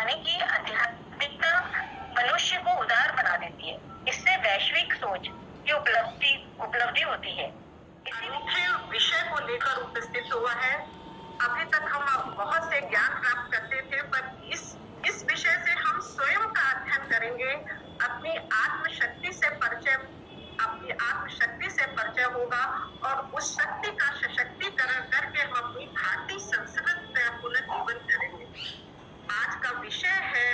माने कि आध्यात्मिकता मनुष्य को उदार बना देती है। इससे वैश्विक सोच की उपलब्धि होती है। अनूठे विषय को लेकर उपस्थित हुआ है। अभी तक हम बहुत से ज्ञान प्राप्त करते थे, पर इस विषय से हम स्वयं का अध्ययन करेंगे। अपनी आत्मशक्ति से परिचय होगा और उस शक्ति का सशक्तिकरण करके हम अपनी भारतीय संस्कृति में पुनर्जीवन करेंगे। आज का विषय है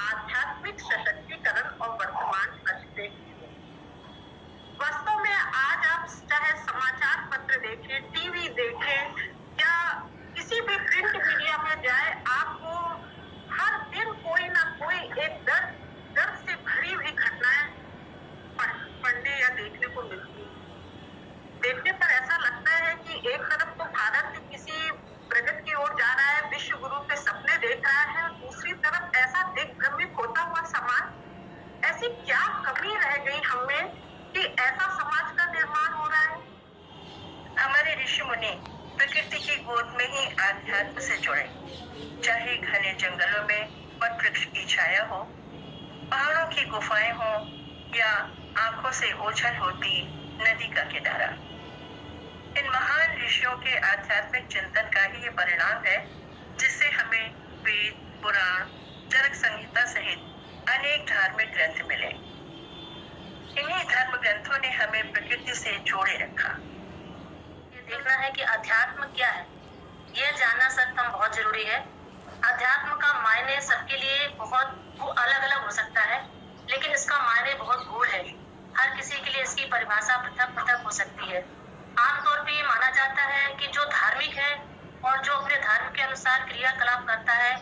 आध्यात्मिक सशक्तिकरण और वर्तमान परिस्थिति। वास्तव में आज आप चाहे समाचार पत्र देखें, टीवी देखें या किसी भी प्रिंट मीडिया में जाए, आपको हर दिन कोई ना कोई एक दर्द से भरी हुई घटनाएं पढ़ने या देखने को मिलती है। देखने पर ऐसा लगता है कि एक तरफ तो भारत किसी प्रगति की ओर जा रहा है, विश्व गुरु के सपने देख रहा है, और दूसरी तरफ ऐसा दिग्भ्रमित होता हुआ समाज। ऐसी क्या कमी रह गई हमें कि ऐसा समाज का निर्माण हो रहा है? हमारे ऋषि मुनि प्रकृति की गोद में ही आध्यात्म से जुड़े, चाहे घने जंगलों में वट वृक्ष की छाया हो, पहाड़ों की गुफाएं हो या आंखों से ओझल होती नदी का किनारा। इन महान ऋषियों के आध्यात्मिक चिंतन का ही ये परिणाम है, जिससे हमें वेद, पुराण, चरक संहिता सहित अनेक धार्मिक ग्रंथ मिले। इन्हीं धर्म ग्रंथों ने हमें प्रकृति से जोड़े रखा। ये देखना है कि अध्यात्म क्या है, यह जानना सत्य बहुत जरूरी है। अध्यात्म का मायने सबके लिए बहुत अलग अलग हो सकता है, लेकिन इसका मायने बहुत गूढ़ है। हर किसी के लिए इसकी परिभाषा पृथक पृथक हो सकती है। आमतौर पर ये माना जाता है कि जो धार्मिक है और जो अपने धर्म के अनुसार क्रियाकलाप करता है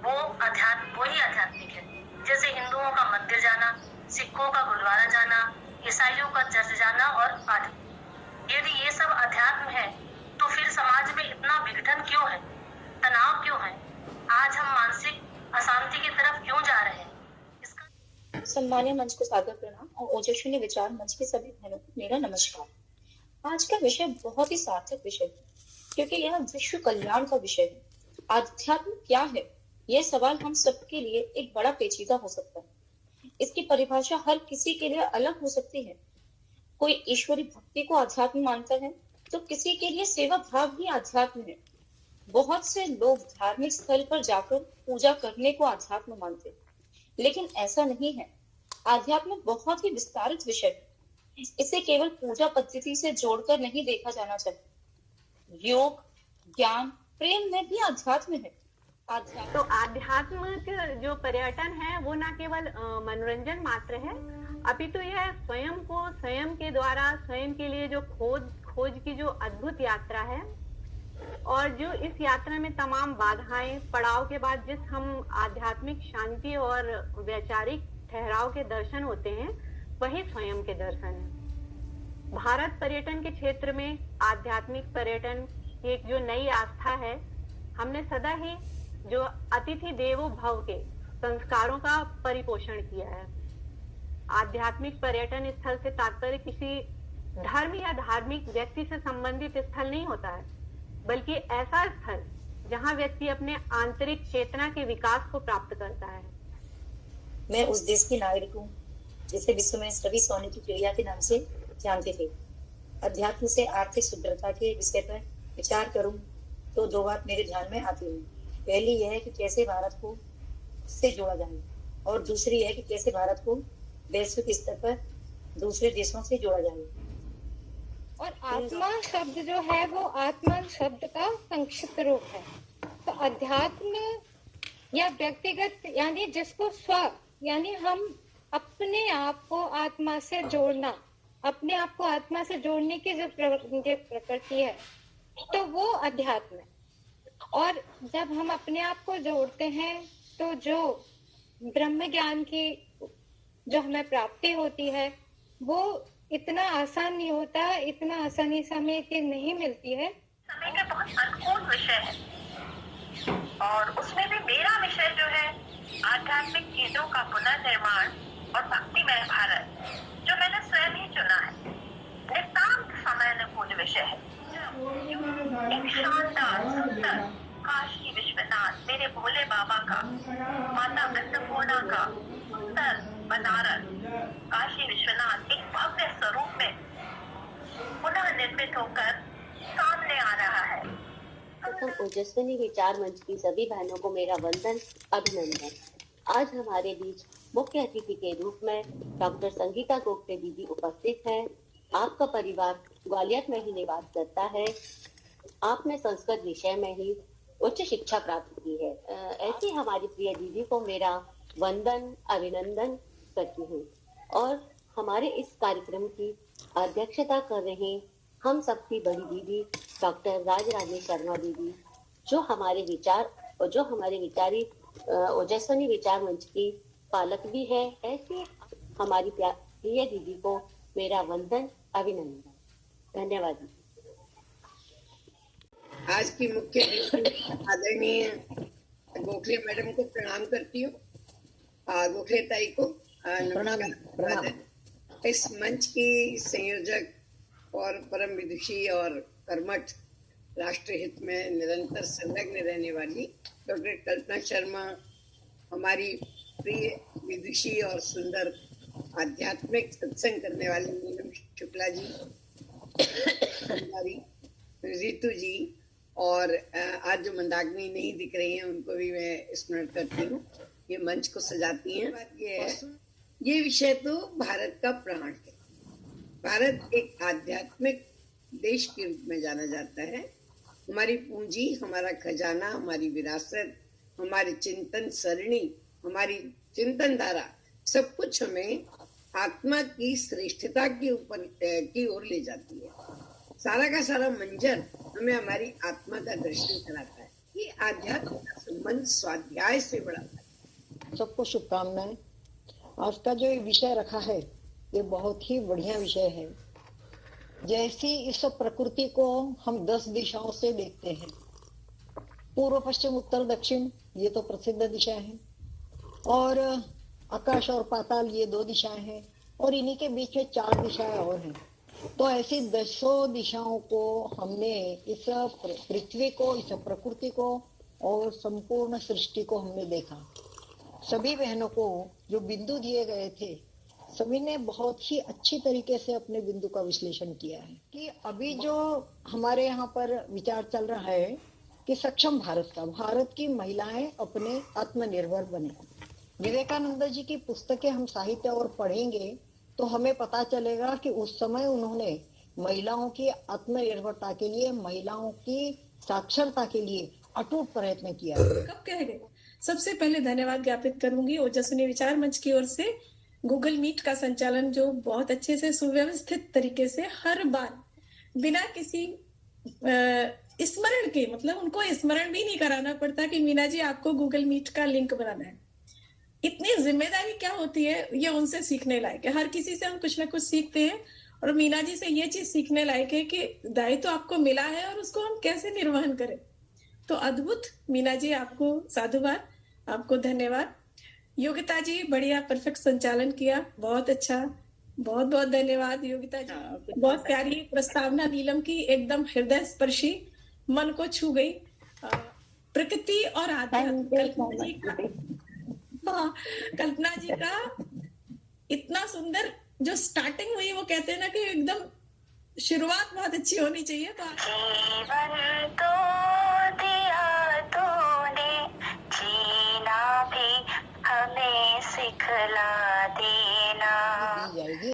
वो ही आध्यात्मिक है। जैसे हिंदुओं का मंदिर जाना, सिखों का गुरुद्वारा जाना, ईसाइयों का चर्च जाना और आदि। यदि ये सब अध्यात्म है तो फिर समाज में इतना विघटन क्यों है, तनाव क्यों है? आज हम मानसिक अशांति की तरफ क्यों जा रहे हैं? सम्मानीय मंच को सादर प्रणाम और ओजस्विनी विचार मंच के सभी बहनों को मेरा नमस्कार। आज का विषय बहुत ही सार्थक विषय है, क्योंकि यह विश्व कल्याण का विषय है। आध्यात्म क्या है, यह सवाल हम सबके लिए एक बड़ा पेचीदा हो सकता है। इसकी परिभाषा हर किसी के लिए अलग हो सकती है। कोई ईश्वरी भक्ति को आध्यात्म मानता है, तो किसी के लिए सेवा भाव ही आध्यात्म है। बहुत से लोग धार्मिक स्थल पर जाकर पूजा करने को आध्यात्म मानते हैं, लेकिन ऐसा नहीं है। आध्यात्म बहुत ही विस्तारित विषय है। इसे केवल पूजा पद्धति से जोड़कर नहीं देखा जाना चाहिए। योग, ज्ञान, प्रेम में भी आध्यात्म है। तो आध्यात्मिक जो पर्यटन है वो न केवल मनोरंजन मात्र है, अभी तो यह स्वयं के द्वारा स्वयं के लिए जो खोज की जो अद्भुत यात्रा है, और जो इस यात्रा में तमाम बाधाएं पड़ाव के बाद जिस हम आध्यात्मिक शांति और वैचारिक ठहराव के दर्शन होते हैं, वही स्वयं के दर्शन है। भारत पर्यटन के क्षेत्र में आध्यात्मिक पर्यटन की एक जो नई आस्था है, हमने सदा ही जो अतिथि देवो भव के संस्कारों का परिपोषण किया है। आध्यात्मिक पर्यटन स्थल से तात्पर्य किसी धर्म या धार्मिक व्यक्ति से संबंधित स्थल नहीं होता है, बल्कि ऐसा स्थल जहां व्यक्ति अपने आंतरिक चेतना के विकास को प्राप्त करता है। मैं उस देश की नागरिक हूँ जिसे विश्व में रवि सोने की चिड़िया के नाम से जानते थे। अध्यात्म से आर्थिक शुद्धता के विषय पर विचार करूं तो दो बात मेरे ध्यान में आती है। पहली यह है कि कैसे भारत को इससे जोड़ा जाए, और दूसरी है कि कैसे भारत को वैश्विक स्तर पर दूसरे देशों से जोड़ा जाए। और आत्मा शब्द जो है वो आत्मा शब्द का संक्षिप्त रूप है। तो अध्यात्म या व्यक्तिगत यानी जिसको स्व यानी हम अपने आप को आत्मा से जोड़ना, अपने आप को आत्मा से जोड़ने की जो प्रकृति है, तो वो अध्यात्म है। और जब हम अपने आप को जोड़ते हैं तो जो ब्रह्म ज्ञान की जो हमें प्राप्ति होती है वो इतना आसान नहीं होता, इतना आसानी से हमें नहीं मिलती है। समय का बहुत अनुकूल विषय है, और उसमें भी मेरा विषय जो है आध्यात्मिक चीजों का पुनर्निर्माण और भक्तिमय भारत, जो मैंने स्वयं ही चुना है, नितांत समय अनुकूल विषय है। एक शानदार सुंदर काशी विश्वनाथ मेरे भोले बाबा का, माता बनारस, काशी विश्वनाथ एक भव्य स्वरूप में पुनः निर्मित होकर सामने आ रहा है। प्रथम ओजस्विनी विचार मंच की सभी बहनों को मेरा वंदन, अभिनंदन। आज हमारे बीच मुख्य अतिथि के रूप में डॉक्टर संगीता गोखले दीदी उपस्थित है। आपका परिवार ग्वालियर में ही निवास करता है। आपने संस्कृत विषय में ही उच्च शिक्षा प्राप्त की है। ऐसी हमारी प्रिय दीदी को मेरा वंदन, अभिनंदन करती हूँ। और हमारे इस कार्यक्रम की अध्यक्षता कर रहे हम सबकी बड़ी दीदी डॉक्टर राजरानी शर्मा दीदी, जो हमारे विचार और जो हमारे विचारी ओजस्विनी विचार मंच की पालक भी है। ऐसी हमारी प्रिय दीदी को मेरा वंदन, अभिनंदन। धन्यवाद। आज की मुख्य आदरणीय गोखले मैडम को प्रणाम करती हूँ, गोखले ताई को नमस्कार। इस मंच की संयोजक और परम विदुषी और कर्मठ राष्ट्रहित में निरंतर संलग्न रहने वाली डॉक्टर कल्पना शर्मा, हमारी प्रिय विदुषी और सुंदर आध्यात्मिक सत्संग करने वाली नीलम शुक्ला जी, हमारी रितु जी, और आज जो मंदाकिनी नहीं दिख रही हैं उनको भी मैं स्मरण करती हूँ। ये मंच को सजाती हैं। ये विषय तो भारत का प्राण है। भारत एक आध्यात्मिक देश के रूप में जाना जाता है। हमारी पूंजी, हमारा खजाना, हमारी विरासत, हमारी चिंतन सरणी, हमारी चिंतन धारा, सब कुछ हमें आत्मा की श्रेष्ठता के ऊपर की ओर ले जाती है। सारा का सारा मंजर हमें हमारी आत्मा का दर्शन कराता है। ये आध्यात्म का संबंध स्वाध्याय से बढ़ाता है। सबको शुभकामनाएं। आज का जो विषय रखा है ये बहुत ही बढ़िया विषय है। जैसी इस प्रकृति को हम 10 दिशाओं से देखते हैं, पूर्व पश्चिम उत्तर दक्षिण, ये तो प्रसिद्ध दिशा है, और आकाश और पाताल ये 2 दिशाएं हैं, और इन्हीं के बीच में 4 दिशाएं और हैं। तो ऐसी 10 दिशाओं को हमने इस पृथ्वी को, इस प्रकृति को और संपूर्ण सृष्टि को हमने देखा। सभी बहनों को जो बिंदु दिए गए थे, सभी ने बहुत ही अच्छी तरीके से अपने बिंदु का विश्लेषण किया है कि अभी जो हमारे यहाँ पर विचार चल रहा है कि सक्षम भारत का, भारत की महिलाएं अपने आत्मनिर्भर बने। विवेकानंद जी की पुस्तकें हम साहित्य और पढ़ेंगे तो हमें पता चलेगा कि उस समय उन्होंने महिलाओं की आत्मनिर्भरता के लिए, महिलाओं की साक्षरता के लिए अटूट प्रयत्न किया। कब कह गए। सबसे पहले धन्यवाद ज्ञापित करूंगी ओजस्विनी विचार मंच की ओर से गूगल मीट का संचालन, जो बहुत अच्छे से सुव्यवस्थित तरीके से हर बार बिना किसी स्मरण के, मतलब उनको स्मरण भी नहीं कराना पड़ता कि मीना जी आपको गूगल मीट का लिंक बनाना है। इतनी जिम्मेदारी क्या होती है, ये उनसे सीखने लायक है। हर किसी से हम कुछ ना कुछ सीखते हैं, और मीना जी से ये चीज सीखने लायक है कि दायित्व तो आपको मिला है और उसको हम कैसे निर्वहन करें। तो अद्भुत मीना जी, आपको साधुवाद, आपको धन्यवाद। योगिता जी, बढ़िया परफेक्ट संचालन किया, बहुत अच्छा, बहुत बहुत धन्यवाद योगिता जी। बहुत प्यारी प्रस्तावना नीलम की, एकदम हृदय स्पर्शी, मन को छू गई। प्रकृति और आध्यात्म, कल्पना जी का इतना सुंदर जो स्टार्टिंग हुई, वो कहते हैं ना कि एकदम शुरुआत बहुत अच्छी होनी चाहिए। तो